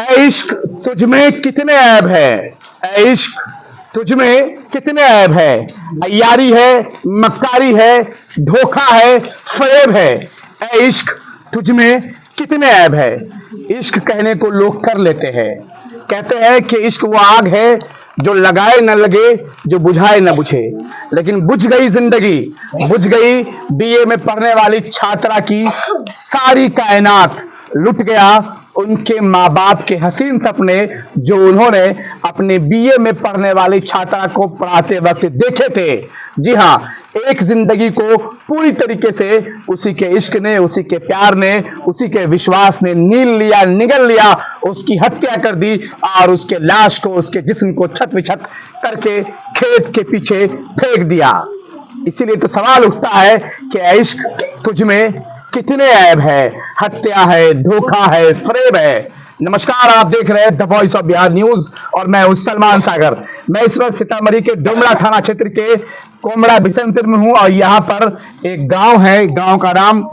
ऐ इश्क तुझमें कितने ऐब है, ऐ इश्क तुझमें कितने ऐब है। अय्यारी है, मक्कारी है, धोखा है, फरेब है। ऐ इश्क तुझमें कितने ऐब है। इश्क कहने को लोग कर लेते हैं, कहते हैं कि इश्क वो आग है जो लगाए न लगे, जो बुझाए न बुझे। लेकिन बुझ गई जिंदगी, बुझ गई बीए में पढ़ने वाली छात्रा की सारी कायनात। लुट गया उनके माँ बाप के हसीन सपने जो उन्होंने अपने बीए में पढ़ने वाली छात्रा को पढ़ाते वक्त देखे थे। जी हाँ, एक जिंदगी को पूरी तरीके से उसी के इश्क ने, उसी के प्यार ने, उसी के विश्वास ने नील लिया, निगल लिया, उसकी हत्या कर दी और उसके लाश को, उसके जिस्म को छत विछत करके खेत के पीछे फेंक दिया। इसीलिए तो सवाल उठता है कि इश्क तुझमें कितने ऐब है, हत्या है, धोखा है, फरेब है। नमस्कार, आप देख रहे हैं the voice of Bihar news और मैं हूं सलमान सागर। मैं इस वक्त सीतामढ़ी के डुमरा थाना क्षेत्र के कोमड़ा बिशनपुर में हूं और यहाँ पर एक गांव है, गांव का नाम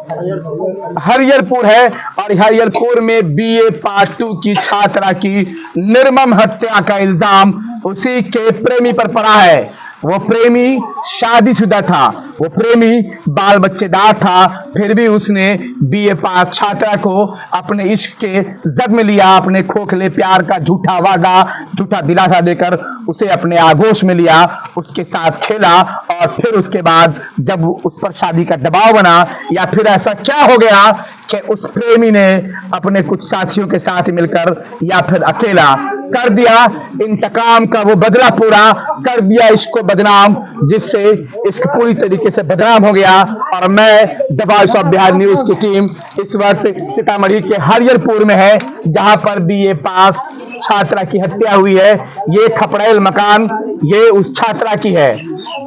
हरियरपुर है और हरियरपुर में बीए पार्ट 2 की छात्रा की निर्मम हत्या का इल्जाम उसी के प्रेमी पर पड़ा है। वो प्रेमी शादीशुदा था, वो प्रेमी बाल बच्चेदार था, फिर भी उसने बीए पास छात्रा को अपने इश्क के जद में लिया, अपने खोखले प्यार का झूठा वादा, झूठा दिलासा देकर उसे अपने आगोश में लिया, उसके साथ खेला और फिर उसके बाद जब उस पर शादी का दबाव बना या फिर ऐसा क्या हो गया कि उस प्रेमी ने अपने कुछ साथियों के साथ मिलकर या फिर अकेला कर दिया इंतकाम का वो बदला पूरा, कर दिया इसको बदनाम, जिससे इश्क पूरी तरीके से बदनाम हो गया। और मैं the voice of Bihar news की टीम इस वक्त सीतामढ़ी के हरियरपुर में है, जहां पर बीए पास छात्रा की हत्या हुई है। ये खपड़ैल मकान ये उस छात्रा की है।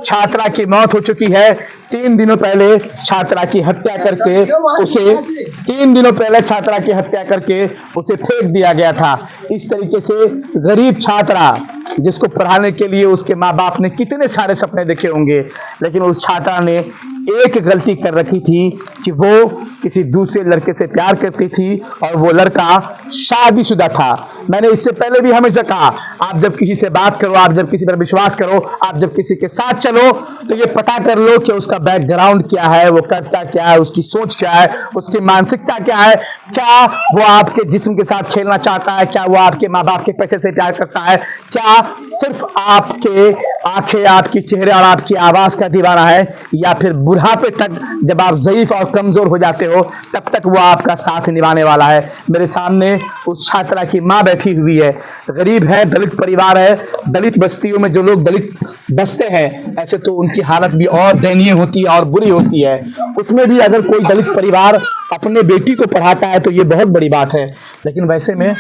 छात्रा की मौत हो चुकी है। 3 दिनों पहले छात्रा की हत्या करके उसे 3 दिनों पहले छात्रा की हत्या करके उसे फेंक दिया गया था। इस तरीके से गरीब छात्रा जिसको पढ़ाने के लिए उसके माँ बाप ने कितने सारे सपने देखे होंगे, लेकिन उस छात्रा ने एक गलती कर रखी थी कि वो किसी दूसरे लड़के से प्यार करती थी और वो लड़का शादीशुदा था। मैंने इससे पहले भी हमेशा कहा, आप जब किसी से बात करो, आप जब किसी पर विश्वास करो, आप जब किसी के साथ चलो तो ये पता कर लो कि उसका बैकग्राउंड क्या है, वो करता क्या है, उसकी सोच क्या है, उसकी मानसिकता क्या है, क्या वो आपके जिस्म के साथ खेलना चाहता है, क्या वो आपके माँ बाप के पैसे से प्यार करता है, क्या सिर्फ आपके आंखें, आपकी चेहरे और आपकी आवाज का दीवाना है, या फिर बुढ़ापे तक जब आप ज़ईफ और कमजोर हो जाते हो तब तक वो आपका साथ निभाने वाला है। मेरे सामने उस छात्रा की माँ बैठी हुई है। गरीब है, दलित परिवार है। दलित बस्तियों में जो लोग दलित बसते हैं ऐसे तो उनकी हालत भी और दयनीय होती है और बुरी होती है। उसमें भी अगर कोई दलित परिवार अपने बेटी को पढ़ाता है तो ये बहुत बड़ी बात है। लेकिन वैसे में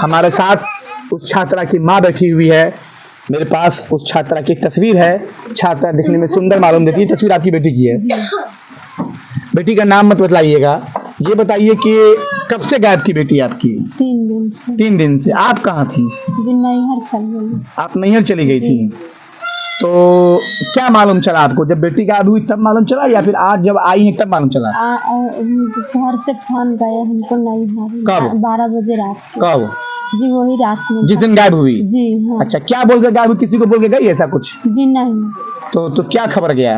हमारे साथ उस छात्रा की माँ बैठी हुई है। मेरे पास उस छात्रा की तस्वीर है। छात्रा दिखने में सुंदर मालूम देती है। तस्वीर आपकी बेटी की है। बेटी का नाम मत बतलाइएगा, ये बताइए कि कब से गायब थी बेटी आपकी? 3 दिन से। 3 दिन से। आप कहाँ थी? नैहर चल गई। आप नैहर चली गई थी। तो क्या मालूम चला आपको? जब बेटी गायब हुई तब मालूम चला या फिर आज जब आई है तब मालूम चला? घर से फोन गया हमको नैहर। कब? 12 बजे रात को। कब? जी वही रात में जिस दिन गायब हुई? जी हाँ। अच्छा, क्या बोल के गायब हुई? किसी को बोल के गई ऐसा कुछ? जी नहीं। तो क्या खबर गया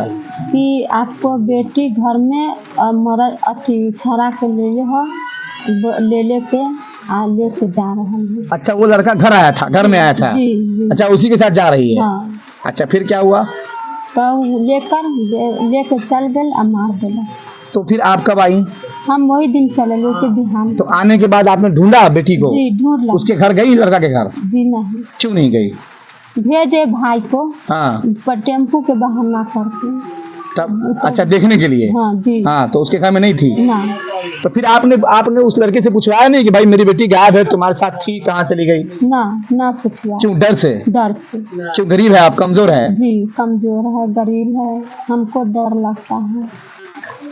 कि आपको बेटी घर में मरद अथी छड़ा के ले लेके लेके जा रहा है। अच्छा, वो लड़का घर आया था, घर में आया था? जी, जी। अच्छा, उसी के साथ जा रही है? हाँ। अच्छा, फिर क्या हुआ? तो लेके चल गए और मार दिला। तो फिर आप कब आई? हम वही दिन चले लेके बिहान। तो आने के बाद आपने ढूंढा बेटी को? जी ढूंढ ला। उसके घर गई, लड़का के घर? जी नहीं। क्यों नहीं गई? भेजे भाई को। हाँ। पर टेम्पू के बहाना करके। तब अच्छा, देखने के लिए? हाँ जी। हाँ, तो उसके घर में नहीं थी ना। तो फिर आपने उस लड़के से पूछवाया नहीं कि भाई मेरी बेटी गायब है, तुम्हारे साथ थी, कहाँ चली गई? ना पूछवा। क्यों? डर से? डर से। क्यों? गरीब है आप, कमजोर है? जी कमजोर है, गरीब है, हमको डर लगता है।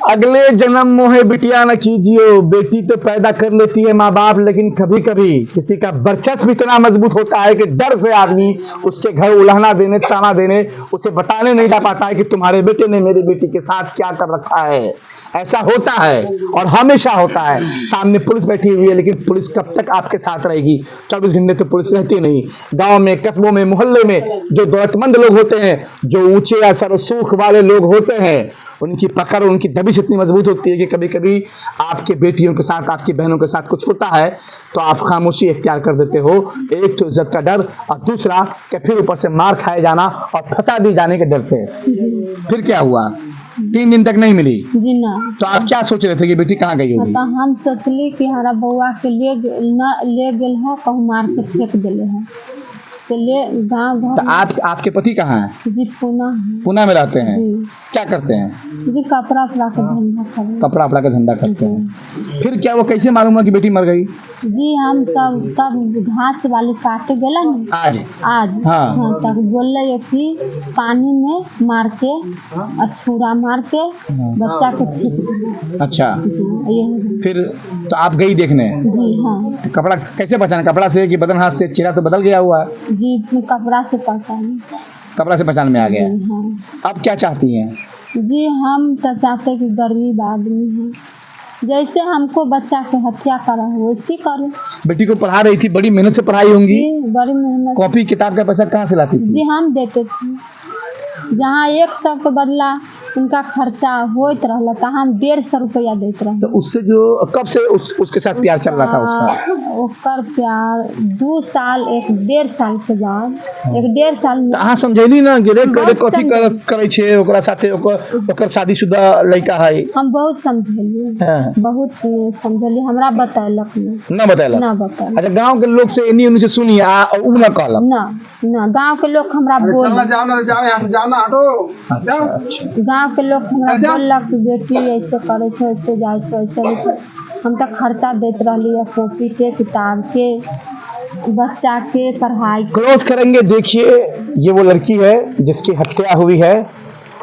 अगले जन्म मोहे बिटिया न कीजियो। बेटी तो पैदा कर लेती है माँ बाप, लेकिन कभी कभी किसी का वर्चस्व इतना मजबूत होता है कि डर से आदमी उसके घर उलाहना देने, ताना देने, उसे बताने नहीं जा पाता है कि तुम्हारे बेटे ने मेरी बेटी के साथ क्या कर रखा है। ऐसा होता है और हमेशा होता है। सामने पुलिस बैठी हुई है, लेकिन पुलिस कब तक आपके साथ रहेगी? 24 घंटे तो पुलिस रहती नहीं। गांव में, कस्बों में, मोहल्ले में जो दौलतमंद लोग होते हैं, जो ऊंचे असर सुख वाले लोग होते हैं, उनकी पकड़, उनकी दबिश इतनी मजबूत होती है कि कभी कभी आपके बेटियों के साथ, आपकी बहनों के साथ कुछ होता है तो आप खामोशी इख्तियार कर देते हो। एक तो इज्जत का डर, और दूसरा कि फिर ऊपर से मार खाए जाना और फंसा दी जाने के डर से। फिर क्या हुआ? 3 दिन तक नहीं मिली जी ना। तो आप क्या सोच रहे थे कि बेटी कहाँ गई होगी? तो हम सोचली कि हमारा बउआ के ले गेल है, कहूँ मार के फेंक दिले है से ले गाँव तो घर। आपके पति कहाँ हैं? जी पुणे। पुणे में रहते हैं। जी क्या करते हैं? जी कपड़ा उपड़ा के धंधा कर। कपड़ा उपड़ा का धंधा करते हैं। फिर क्या वो कैसे मालूम हुआ कि बेटी मर गई? जी हम सब तब घास वाली काटे गेला ना आज आज हाँ। तक बोले कि पानी में मार के और छुरा मार के बच्चा के फेंक दिया। अच्छा, जी ये फिर तो आप गई देखने? जी हाँ। तो कपड़ा कैसे पहचाना? कपड़ा से कि बदन हाथ से? चेहरा तो बदल गया हुआ है। जी कपड़ा से पहचाने। कपड़ा से पहचान में आ गया। जी हाँ। अब क्या चाहती हैं? जी हम तो चाहते कि गरीब आदमी है, जैसे हमको बच्चा के हत्या करा है वैसे करे। बेटी को पढ़ा रही थी, बड़ी मेहनत से पढ़ाई होंगी। जी बड़ी मेहनत। कॉपी किताब का पैसा कहाँ से लाती थी? जी हम देते थे। जहाँ 100 के बदला उनका खर्चा होत रहला तो हम 150 रुपया देते रहे। तो उससे जो कब से उसके साथ प्यार चल रहा था उसका? ओकर प्यार 2 साल, 1.5 साल के बाद, 1.5 साल में। तो अहाँ समझैली ना कि रे बहुत कथी करे छे ओकरा साथे, ओकर शादीशुदा लड़का है। हम बहुत समझेली, हाँ। बहुत समझेली, हमरा बतैलक नहीं। ना बताया? ना बताया। अच्छा, गांव के लोग से इन्हीं उन्हीं से सुनी उ ना कहलक? ना गांव के लोग हमरा बोल, गांव के लोग हमरा बोललक कि बेटी ऐसे करे छो, ऐसे जाए छो, ऐसे होय छो। हम तक खर्चा देते रहली है, कॉपी के, किताब के, बच्चा के पढ़ाई। क्लोज करेंगे। देखिए, ये वो लड़की है जिसकी हत्या हुई है।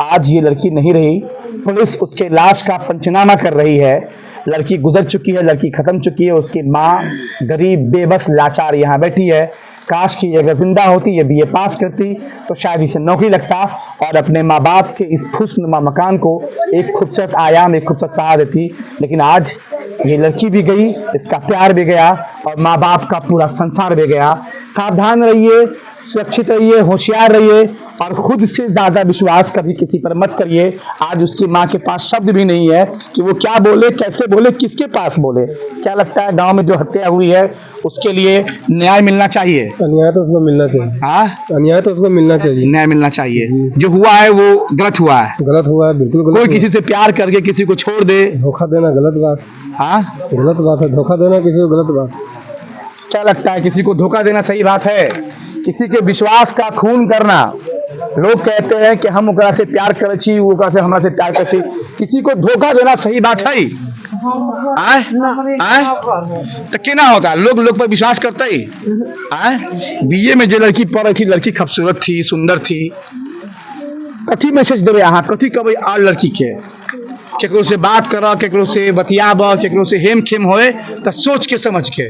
आज ये लड़की नहीं रही। पुलिस उसके लाश का पंचनामा कर रही है। लड़की गुजर चुकी है, लड़की खत्म चुकी है। उसकी माँ गरीब, बेबस, लाचार यहाँ बैठी है। काश कि अगर जिंदा होती, ये बीए पास करती तो शायद इसे नौकरी लगता और अपने माँ बाप के इस खुशनुमा मकान को एक खूबसूरत आयाम, एक खूबसूरत सहारा देती। लेकिन आज ये लड़की भी गई, इसका प्यार भी गया और माँ बाप का पूरा संसार भी गया। सावधान रहिए, सुरक्षित रहिए, होशियार रहिए और खुद से ज्यादा विश्वास कभी किसी पर मत करिए। आज उसकी माँ के पास शब्द भी नहीं है कि वो क्या बोले, कैसे बोले, किसके पास बोले। क्या लगता है गांव में जो हत्या हुई है उसके लिए न्याय मिलना चाहिए? अन्याय तो उसको मिलना चाहिए। हाँ, अन्याय तो उसको मिलना चाहिए। न्याय मिलना चाहिए। जो हुआ है वो गलत हुआ है। गलत हुआ है, बिल्कुल गलत कोई हुआ। किसी से प्यार करके किसी को छोड़ दे, धोखा देना गलत बात। हाँ, गलत बात है, धोखा देना किसी को गलत बात। क्या लगता है किसी को धोखा देना सही बात है? किसी के विश्वास का खून करना? लोग कहते हैं कि हम ओकरा से प्यार करे छी, वो ओकरा से हमरा से प्यार करे छी। किसी को धोखा देना सही बात है? आए? तो केना होता? लोग पर विश्वास करते ही? बीए में जो लड़की पढ़ रही थी, लड़की खूबसूरत थी, सुंदर थी। कथी मैसेज देवे अहाँ? कथी कहबै आर लड़की के? केकरो से बात कर, केकरो से बतियाब, केकरो से हेम खेम होए तो सोच के समझ के।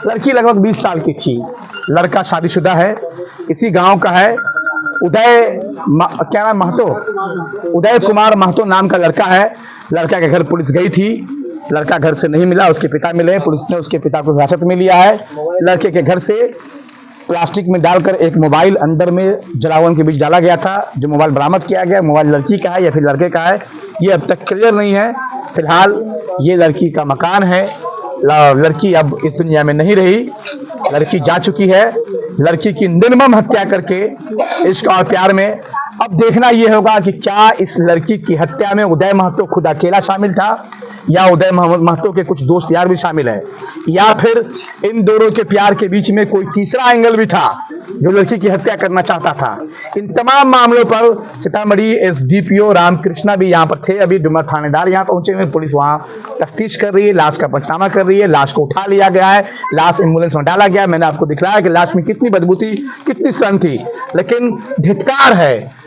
लड़की लगभग 20 साल की थी, लड़का शादीशुदा है, इसी गांव का है। क्या नाम? महतो, उदय कुमार महतो नाम का लड़का है। लड़का के घर पुलिस गई थी, लड़का घर से नहीं मिला, उसके पिता मिले। पुलिस ने उसके पिता को हिरासत में लिया है। लड़के के घर से प्लास्टिक में डालकर एक मोबाइल अंदर में जलावन के बीच डाला गया था। जो मोबाइल बरामद किया गया, मोबाइल लड़की का है या फिर लड़के का है, ये अब तक क्लियर नहीं है। फिलहाल ये लड़की का मकान है। लड़की अब इस दुनिया में नहीं रही, लड़की जा चुकी है। लड़की की निर्मम हत्या करके इश्क और प्यार में अब देखना यह होगा कि क्या इस लड़की की हत्या में उदय महतो खुद अकेला शामिल था या उदय महतो के कुछ दोस्त यार भी शामिल है, या फिर इन दोनों के प्यार के बीच में कोई तीसरा एंगल भी था जो लड़की की हत्या करना चाहता था। इन तमाम मामलों पर सीतामढ़ी एसडीपीओ रामकृष्णा भी यहाँ पर थे। अभी डुमर थानेदार यहाँ पहुंचे हुए, पुलिस वहाँ तफ्तीश कर रही है, लाश का पंचनामा कर रही है। लाश को उठा लिया गया है, लाश एम्बुलेंस में डाला गया। मैंने आपको दिखलाया कि लाश में कितनी बदबू थी, कितनी सन थी। लेकिन धिक्कार है,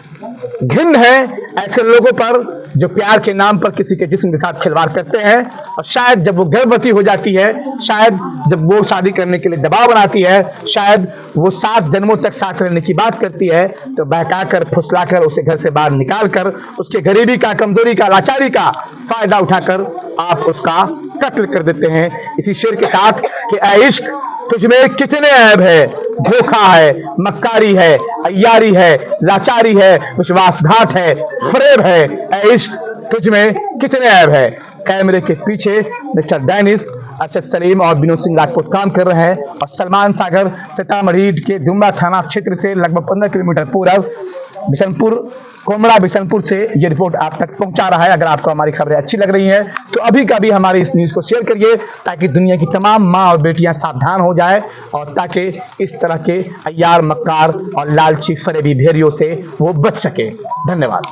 घिन है ऐसे लोगों पर जो प्यार के नाम पर किसी के जिस्म के साथ खिलवाड़ करते हैं, और शायद जब वो गर्भवती हो जाती है, शायद जब वो शादी करने के लिए दबाव बनाती है, शायद वो 7 जन्मों तक साथ रहने की बात करती है, तो बहकाकर फुसलाकर उसे घर से बाहर निकालकर उसके गरीबी का, कमजोरी का, लाचारी का फायदा उठाकर आप उसका कत्ल कर देते हैं। इसी शेर के साथ कि ऐ इश्क तुझमें कितने ऐब है, धोखा है, मक्कारी है, अय्यारी है, लाचारी है, विश्वासघात है, फरेब है, ऐ इश्क तुझमें कितने ऐब है। कैमरे के पीछे मिस्टर डेनिस, अरशद सलीम और विनोद सिंह राजपूत काम कर रहे हैं, और सलमान सागर सीतामढ़ी के डुमरा थाना क्षेत्र से लगभग 15 किलोमीटर पूर्व बिशनपुर, कोमड़ा बिशनपुर से ये रिपोर्ट आप तक पहुंचा रहा है। अगर आपको हमारी खबरें अच्छी लग रही हैं तो अभी का भी हमारी इस न्यूज़ को शेयर करिए, ताकि दुनिया की तमाम माँ और बेटियां सावधान हो जाए, और ताकि इस तरह के अय्यार, मक्कार और लालची फरेबी भेड़ियों से वो बच सके। धन्यवाद।